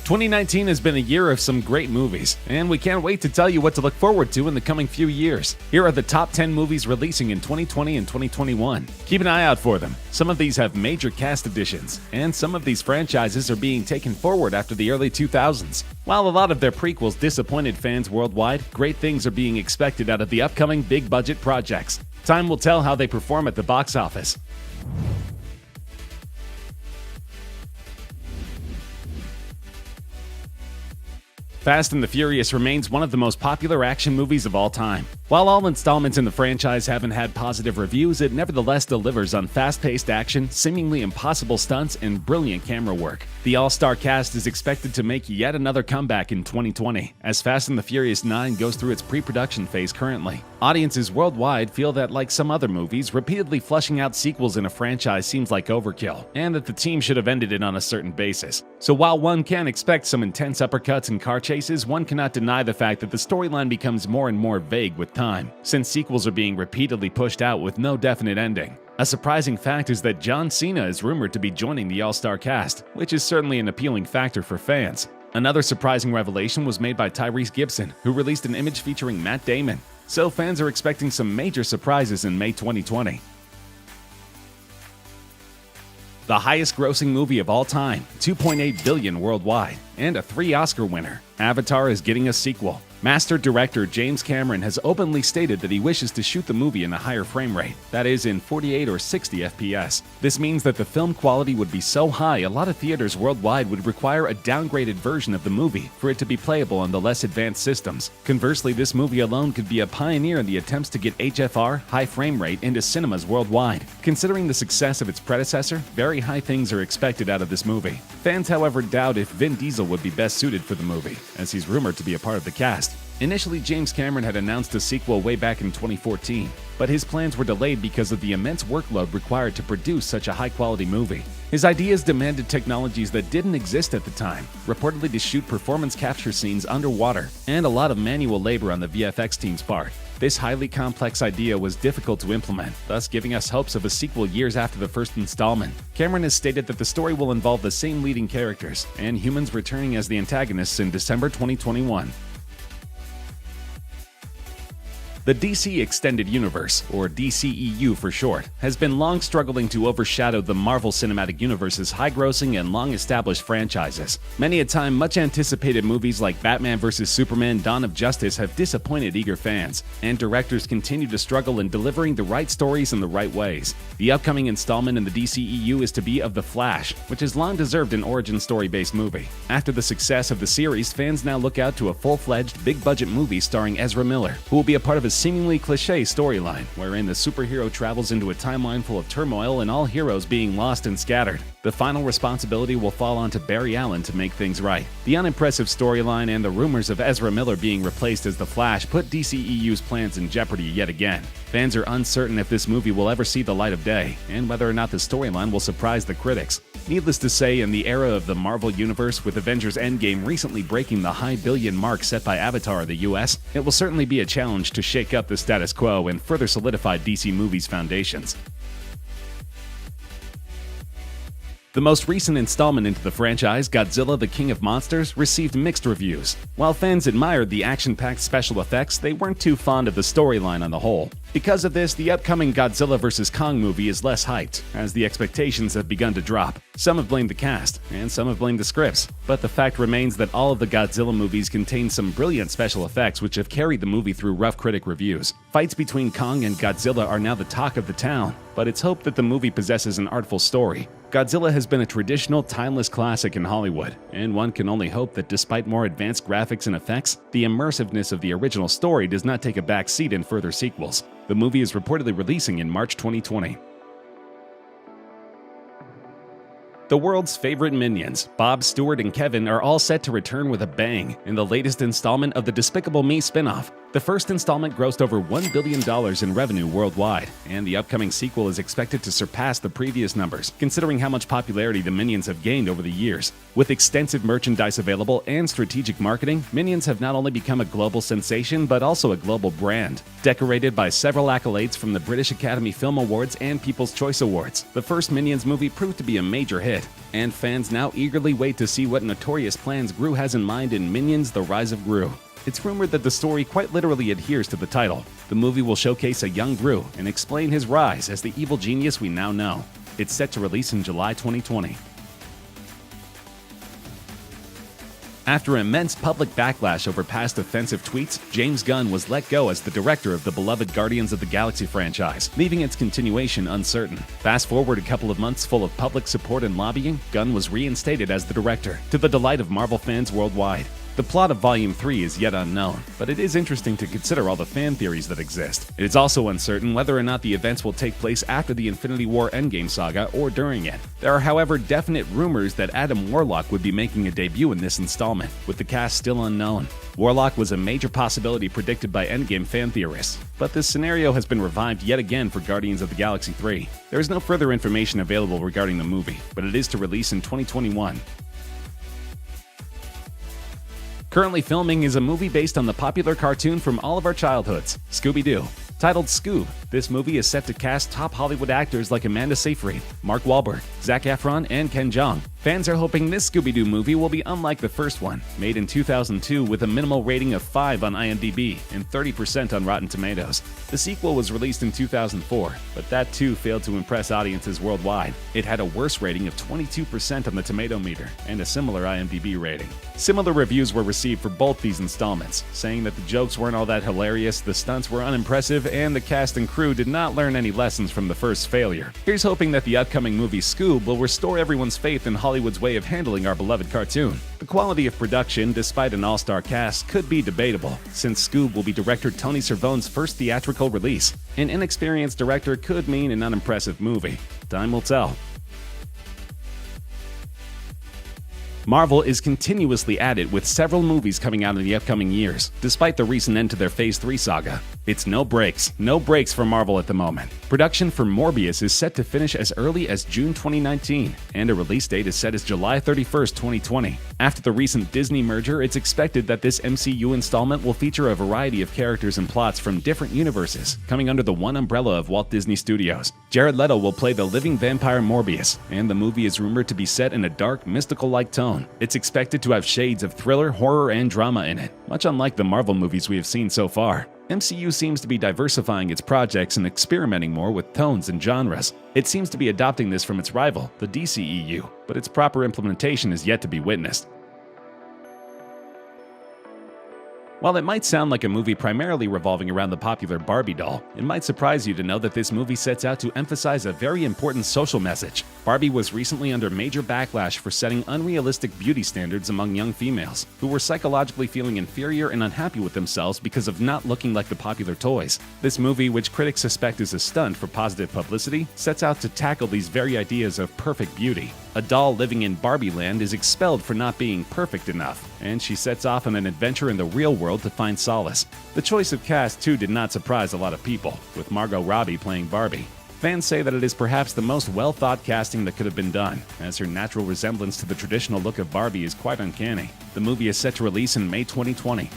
2019 has been a year of some great movies, and we can't wait to tell you what to look forward to in the coming few years. Here are the top 10 movies releasing in 2020 and 2021. Keep an eye out for them. Some of these have major cast additions, and some of these franchises are being taken forward after the early 2000s. While a lot of their prequels disappointed fans worldwide, great things are being expected out of the upcoming big-budget projects. Time will tell how they perform at the box office. Fast and the Furious remains one of the most popular action movies of all time. While all installments in the franchise haven't had positive reviews, it nevertheless delivers on fast-paced action, seemingly impossible stunts, and brilliant camera work. The all-star cast is expected to make yet another comeback in 2020, as Fast and the Furious 9 goes through its pre-production phase currently. Audiences worldwide feel that, like some other movies, repeatedly flushing out sequels in a franchise seems like overkill, and that the team should have ended it on a certain basis. So while one can expect some intense uppercuts and car chases, one cannot deny the fact that the storyline becomes more and more vague with time, since sequels are being repeatedly pushed out with no definite ending. A surprising fact is that John Cena is rumored to be joining the all-star cast, which is certainly an appealing factor for fans. Another surprising revelation was made by Tyrese Gibson, who released an image featuring Matt Damon. So fans are expecting some major surprises in May 2020. The highest-grossing movie of all time, $2.8 billion worldwide, and a 3 Oscar winner, Avatar is getting a sequel. Master director James Cameron has openly stated that he wishes to shoot the movie in a higher frame rate, that is, in 48 or 60 FPS. This means that the film quality would be so high a lot of theaters worldwide would require a downgraded version of the movie for it to be playable on the less advanced systems. Conversely, this movie alone could be a pioneer in the attempts to get HFR, high frame rate, into cinemas worldwide. Considering the success of its predecessor, very high things are expected out of this movie. Fans, however, doubt if Vin Diesel would be best suited for the movie, as he's rumored to be a part of the cast. Initially, James Cameron had announced a sequel way back in 2014, but his plans were delayed because of the immense workload required to produce such a high-quality movie. His ideas demanded technologies that didn't exist at the time, reportedly to shoot performance capture scenes underwater, and a lot of manual labor on the VFX team's part. This highly complex idea was difficult to implement, thus giving us hopes of a sequel years after the first installment. Cameron has stated that the story will involve the same leading characters, and humans returning as the antagonists in December 2021. The DC Extended Universe, or DCEU for short, has been long struggling to overshadow the Marvel Cinematic Universe's high-grossing and long-established franchises. Many a time, much-anticipated movies like Batman vs. Superman: Dawn of Justice have disappointed eager fans, and directors continue to struggle in delivering the right stories in the right ways. The upcoming installment in the DCEU is to be of The Flash, which has long deserved an origin story-based movie. After the success of the series, fans now look out to a full-fledged, big-budget movie starring Ezra Miller, who will be a part of a seemingly cliché storyline, wherein the superhero travels into a timeline full of turmoil and all heroes being lost and scattered. The final responsibility will fall onto Barry Allen to make things right. The unimpressive storyline and the rumors of Ezra Miller being replaced as the Flash put DCEU's plans in jeopardy yet again. Fans are uncertain if this movie will ever see the light of day, and whether or not the storyline will surprise the critics. Needless to say, in the era of the Marvel Universe, with Avengers Endgame recently breaking the high billion mark set by Avatar in the US, it will certainly be a challenge to shake up the status quo and further solidify DC Movies' foundations. The most recent installment into the franchise, Godzilla the King of Monsters, received mixed reviews. While fans admired the action-packed special effects, they weren't too fond of the storyline on the whole. Because of this, the upcoming Godzilla vs. Kong movie is less hyped, as the expectations have begun to drop. Some have blamed the cast, and some have blamed the scripts, but the fact remains that all of the Godzilla movies contain some brilliant special effects which have carried the movie through rough critic reviews. Fights between Kong and Godzilla are now the talk of the town, but it's hoped that the movie possesses an artful story. Godzilla has been a traditional, timeless classic in Hollywood, and one can only hope that despite more advanced graphics and effects, the immersiveness of the original story does not take a back seat in further sequels. The movie is reportedly releasing in March 2020. The world's favorite minions, Bob, Stuart, and Kevin, are all set to return with a bang in the latest installment of the Despicable Me spin-off. The first installment grossed over $1 billion in revenue worldwide, and the upcoming sequel is expected to surpass the previous numbers, considering how much popularity the Minions have gained over the years. With extensive merchandise available and strategic marketing, Minions have not only become a global sensation, but also a global brand. Decorated by several accolades from the British Academy Film Awards and People's Choice Awards, the first Minions movie proved to be a major hit, and fans now eagerly wait to see what notorious plans Gru has in mind in Minions: The Rise of Gru. It's rumored that the story quite literally adheres to the title. The movie will showcase a young Gru and explain his rise as the evil genius we now know. It's set to release in July 2020. After immense public backlash over past offensive tweets, James Gunn was let go as the director of the beloved Guardians of the Galaxy franchise, leaving its continuation uncertain. Fast forward a couple of months full of public support and lobbying, Gunn was reinstated as the director, to the delight of Marvel fans worldwide. The plot of Volume 3 is yet unknown, but it is interesting to consider all the fan theories that exist. It is also uncertain whether or not the events will take place after the Infinity War Endgame saga or during it. There are, however, definite rumors that Adam Warlock would be making a debut in this installment, with the cast still unknown. Warlock was a major possibility predicted by Endgame fan theorists, but this scenario has been revived yet again for Guardians of the Galaxy 3. There is no further information available regarding the movie, but it is to release in 2021. Currently filming is a movie based on the popular cartoon from all of our childhoods, Scooby-Doo. Titled Scoob, this movie is set to cast top Hollywood actors like Amanda Seyfried, Mark Wahlberg, Zac Efron, and Ken Jeong. Fans are hoping this Scooby-Doo movie will be unlike the first one, made in 2002 with a minimal rating of 5 on IMDb and 30% on Rotten Tomatoes. The sequel was released in 2004, but that too failed to impress audiences worldwide. It had a worse rating of 22% on the Tomato Meter and a similar IMDb rating. Similar reviews were received for both these installments, saying that the jokes weren't all that hilarious, the stunts were unimpressive, and the cast and crew did not learn any lessons from the first failure. Here's hoping that the upcoming movie Scoob will restore everyone's faith in Hollywood's way of handling our beloved cartoon. The quality of production, despite an all-star cast, could be debatable, since Scoob will be director Tony Servone's first theatrical release. An inexperienced director could mean an unimpressive movie. Time will tell. Marvel is continuously at it with several movies coming out in the upcoming years, despite the recent end to their Phase 3 saga. It's no breaks for Marvel at the moment. Production for Morbius is set to finish as early as June 2019, and a release date is set as July 31st, 2020. After the recent Disney merger, it's expected that this MCU installment will feature a variety of characters and plots from different universes, coming under the one umbrella of Walt Disney Studios. Jared Leto will play the living vampire Morbius, and the movie is rumored to be set in a dark, mystical-like tone. It's expected to have shades of thriller, horror, and drama in it, much unlike the Marvel movies we have seen so far. MCU seems to be diversifying its projects and experimenting more with tones and genres. It seems to be adopting this from its rival, the DCEU, but its proper implementation is yet to be witnessed. While it might sound like a movie primarily revolving around the popular Barbie doll, it might surprise you to know that this movie sets out to emphasize a very important social message. Barbie was recently under major backlash for setting unrealistic beauty standards among young females, who were psychologically feeling inferior and unhappy with themselves because of not looking like the popular toys. This movie, which critics suspect is a stunt for positive publicity, sets out to tackle these very ideas of perfect beauty. A doll living in Barbie Land is expelled for not being perfect enough, and she sets off on an adventure in the real world to find solace. The choice of cast, too, did not surprise a lot of people, with Margot Robbie playing Barbie. Fans say that it is perhaps the most well-thought casting that could have been done, as her natural resemblance to the traditional look of Barbie is quite uncanny. The movie is set to release in May 2020.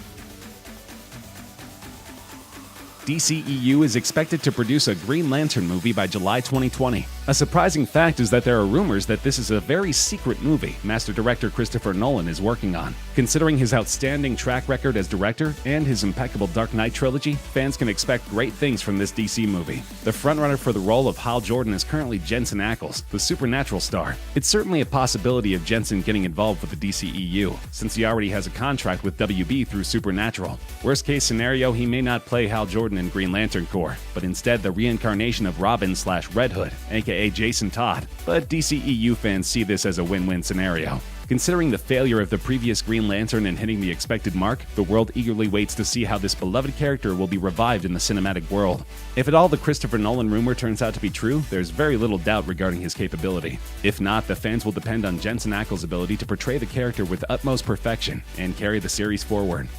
DCEU is expected to produce a Green Lantern movie by July 2020. A surprising fact is that there are rumors that this is a very secret movie master director Christopher Nolan is working on. Considering his outstanding track record as director and his impeccable Dark Knight trilogy, fans can expect great things from this DC movie. The frontrunner for the role of Hal Jordan is currently Jensen Ackles, the Supernatural star. It's certainly a possibility of Jensen getting involved with the DCEU, since he already has a contract with WB through Supernatural. Worst case scenario, he may not play Hal Jordan in Green Lantern Corps, but instead the reincarnation of Robin/Red Hood, aka Jason Todd. But DCEU fans see this as a win-win scenario. Considering the failure of the previous Green Lantern in hitting the expected mark, the world eagerly waits to see how this beloved character will be revived in the cinematic world. If at all the Christopher Nolan rumor turns out to be true, there's very little doubt regarding his capability. If not, the fans will depend on Jensen Ackles' ability to portray the character with utmost perfection and carry the series forward.